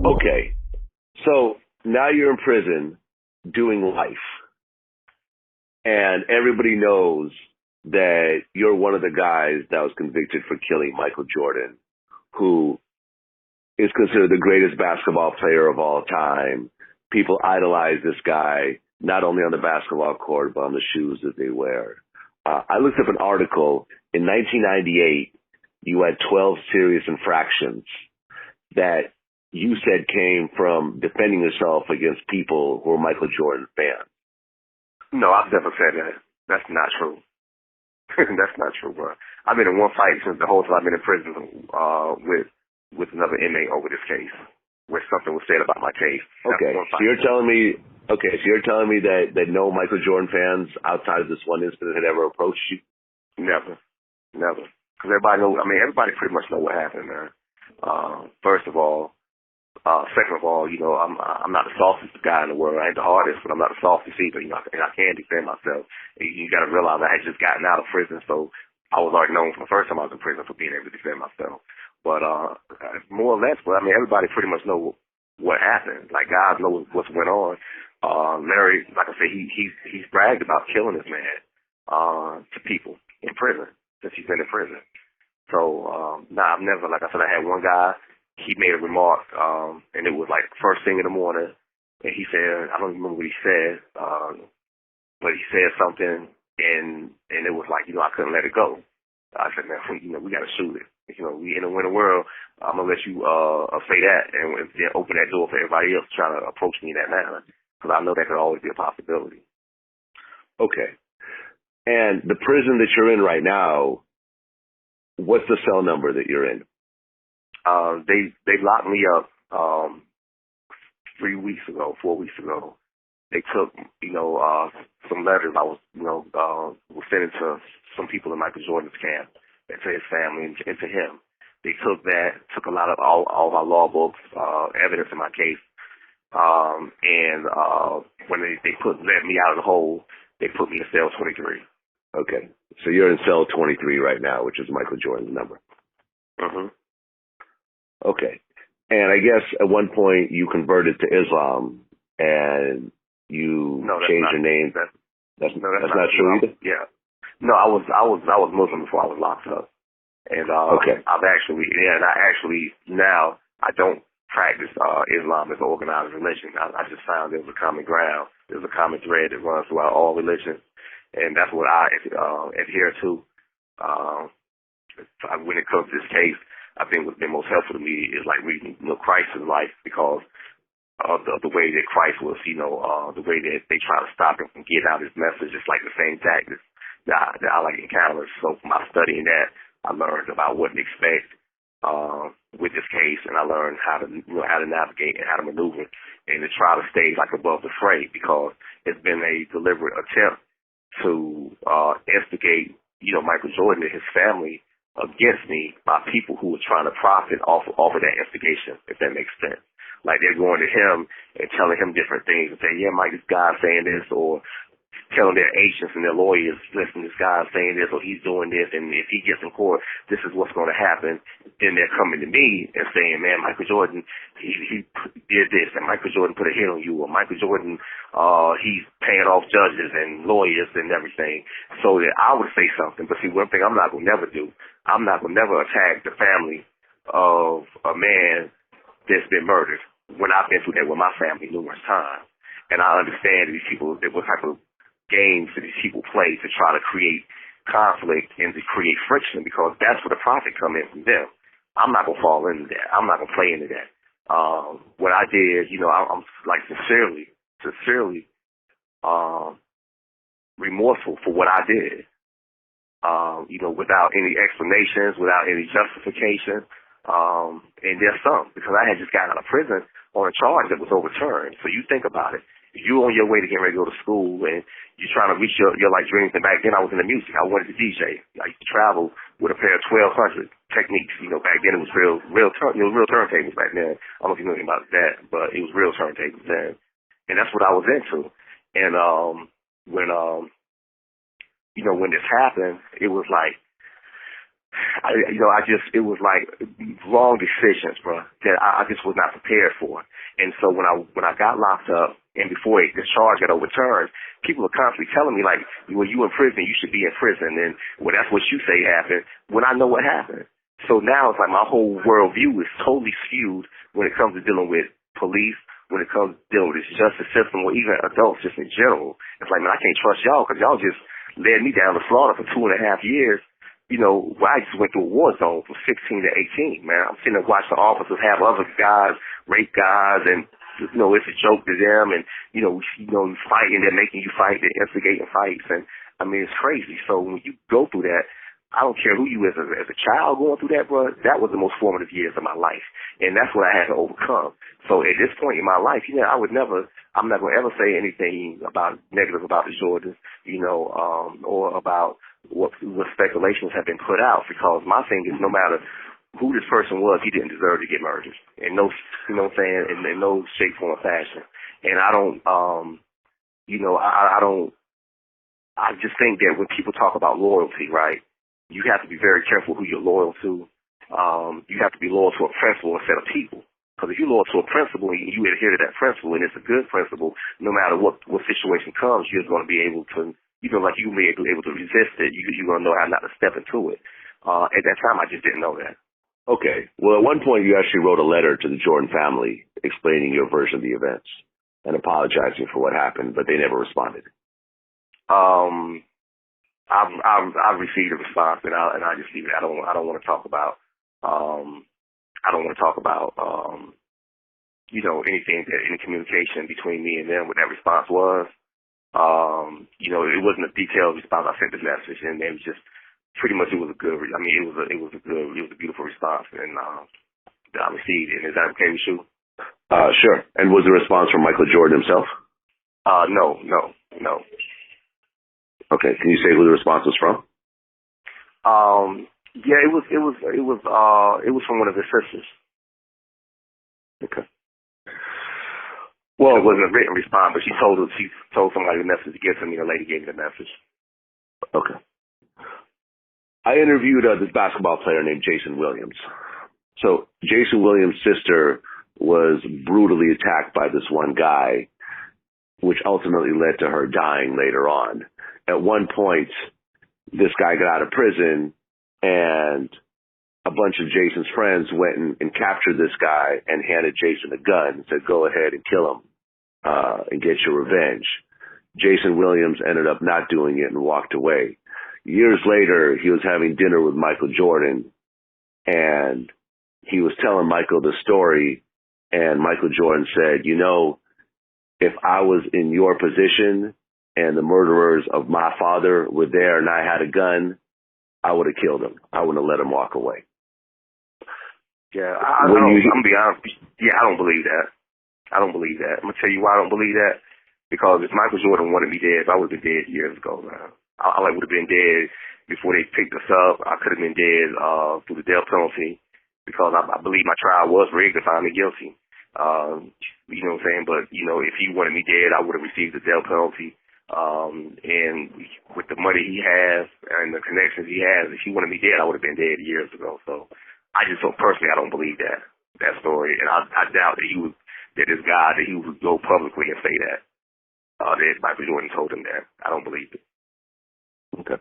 Okay, so now you're in prison doing life, and everybody knows that you're one of the guys that was convicted for killing Michael Jordan, who is considered the greatest basketball player of all time. People idolize this guy, not only on the basketball court, but on the shoes that they wear. I looked up an article. In 1998, you had 12 serious infractions that you said came from defending yourself against people who were Michael Jordan fans. No, I've never said that. That's not true. That's not true, bro. I've been in one fight since the whole time I've been in prison with another inmate over this case, where something was said about my case. Okay, so you're telling me that no Michael Jordan fans outside of this one incident had ever approached you? Never. Because everybody pretty much know what happened, man. First of all. Second of all, I'm not the softest guy in the world. I ain't the hardest, but I'm not the softest either. And I can defend myself. You got to realize I had just gotten out of prison, so I was already known from the first time I was in prison for being able to defend myself. But more or less, everybody pretty much know what happened. Like, guys know what's went on. Larry, like I said, he's bragged about killing this man to people in prison since he's been in prison. So, I've never, like I said, I had one guy. He made a remark, and it was like first thing in the morning, and he said, I don't remember what he said, but he said something, and it was like, I couldn't let it go. I said, man, we got to shoot it. We in a winter world, I'm going to let you say that and then open that door for everybody else trying to approach me in that manner, because I know that could always be a possibility. Okay. And the prison that you're in right now, what's the cell number that you're in? They locked me up 4 weeks ago. They took, some letters I was, was sending to some people in Michael Jordan's camp and to his family and to him. They took a lot of all my law books, evidence in my case. And when they let me out of the hole, they put me in cell 23. Okay. So you're in cell 23 right now, which is Michael Jordan's number. Mm-hmm. Okay. And I guess at one point you converted to Islam and you changed your name. That's not true either? Yeah. No, I was Muslim before I was locked up. And okay. Now I don't practice Islam as an organized religion. I just found there was a common ground. There's a common thread that runs throughout all religions. And that's what I adhere to. When it comes to this case, I think what's been most helpful to me is like reading, Christ's life, because of the way that Christ was, the way that they try to stop him from getting out his message. It's like the same tactics that I like encountered. So from my studying that, I learned about what to expect with this case, and I learned how to navigate and how to maneuver and to try to stay like above the fray, because it's been a deliberate attempt to instigate, Michael Jordan and his family against me by people who were trying to profit off of that instigation, if that makes sense. Like, they're going to him and telling him different things and saying, yeah, Mike, this guy's saying this, or telling their agents and their lawyers, listen, this guy's saying this, or he's doing this, and if he gets in court, this is what's going to happen. Then they're coming to me and saying, man, Michael Jordan, he did this, and Michael Jordan put a hit on you, or Michael Jordan, he's paying off judges and lawyers and everything, so that I would say something. But see, one thing I'm not going to never do, I'm not going to never attack the family of a man that's been murdered, when I've been through that with my family numerous times. And I understand these people, what type of games that these people play to try to create conflict and to create friction, because that's where the profit come in from them. I'm not going to fall into that. I'm not going to play into that. What I did, I'm like sincerely remorseful for what I did, without any explanations, without any justification. And there's some, because I had just gotten out of prison on a charge that was overturned. So you think about it. If you're on your way to get ready to go to school and you're trying to reach your like dreams, and back then I was in the music. I wanted to DJ. I used to travel with a pair of 1200 techniques. Back then it was real turntables back then. I don't know if you know anything about that, but it was real turntables then. And that's what I was into. And when this happened, it was like, it was like wrong decisions, bro, that I just was not prepared for. And so when I got locked up and before the charge got overturned, people were constantly telling me, like, when you in prison, you should be in prison. And, well, that's what you say happened when I know what happened. So now it's like my whole worldview is totally skewed when it comes to dealing with police, when it comes to dealing with this justice system, or even adults just in general. It's like, man, I can't trust y'all because y'all just led me down the slaughter for 2.5 years. Where I just went through a war zone from 16 to 18, man. I'm sitting there watching officers have other guys rape guys, and, it's a joke to them, and, you fighting, they're making you fight, they're instigating fights, and, I mean, it's crazy. So when you go through that, I don't care who you is as a child going through that, bro, that was the most formative years of my life, and that's what I had to overcome. So at this point in my life, I'm not going to ever say anything negative about the Jordans, or about what speculations have been put out, because my thing is, no matter who this person was, he didn't deserve to get murdered. In no, in no shape, form, or fashion. And I don't, I just think that when people talk about loyalty, right, you have to be very careful who you're loyal to. You have to be loyal to a principle instead of people. Because if you're loyal to a principle and you adhere to that principle, and it's a good principle, no matter what situation comes, you're going to be able to, like you'll be able to resist it. You're going to know how not to step into it. At that time, I just didn't know that. Okay. Well, at one point, you actually wrote a letter to the Jordan family explaining your version of the events and apologizing for what happened, but they never responded. I've received a response, and I just leave it. I don't want to talk about. Anything, any communication between me and them, what that response was. It wasn't a detailed response. I sent the message, and it was just pretty much, it was a beautiful response, and I received it. Is that okay with you? Sure. And was the response from Michael Jordan himself? No. Okay. Can you say who the response was from? Yeah, it was from one of his sisters. Okay. Well, it wasn't a written response, but she told somebody the message to give to me. The lady gave me the message. Okay. I interviewed this basketball player named Jayson Williams. So Jayson Williams' sister was brutally attacked by this one guy, which ultimately led to her dying later on. At one point, this guy got out of prison, and a bunch of Jayson's friends went and captured this guy and handed Jayson a gun and said, go ahead and kill him and get your revenge. Jayson Williams ended up not doing it and walked away. Years later, he was having dinner with Michael Jordan, and he was telling Michael the story, and Michael Jordan said, if I was in your position and the murderers of my father were there and I had a gun, I would have killed him. I wouldn't have let him walk away. Yeah, I'm going to be honest. Yeah, I don't believe that. I'm going to tell you why I don't believe that. Because if Michael Jordan wanted me dead, I would have been dead years ago, man. I would have been dead before they picked us up. I could have been dead through the death penalty, because I believe my trial was rigged to find me guilty. You know what I'm saying? But, if he wanted me dead, I would have received the death penalty. And with the money he has and the connections he has, if he wanted me dead, I would have been dead years ago. So I just personally, I don't believe that story. And I doubt that he would go publicly and say that Michael Jordan told him that. I don't believe it. Okay.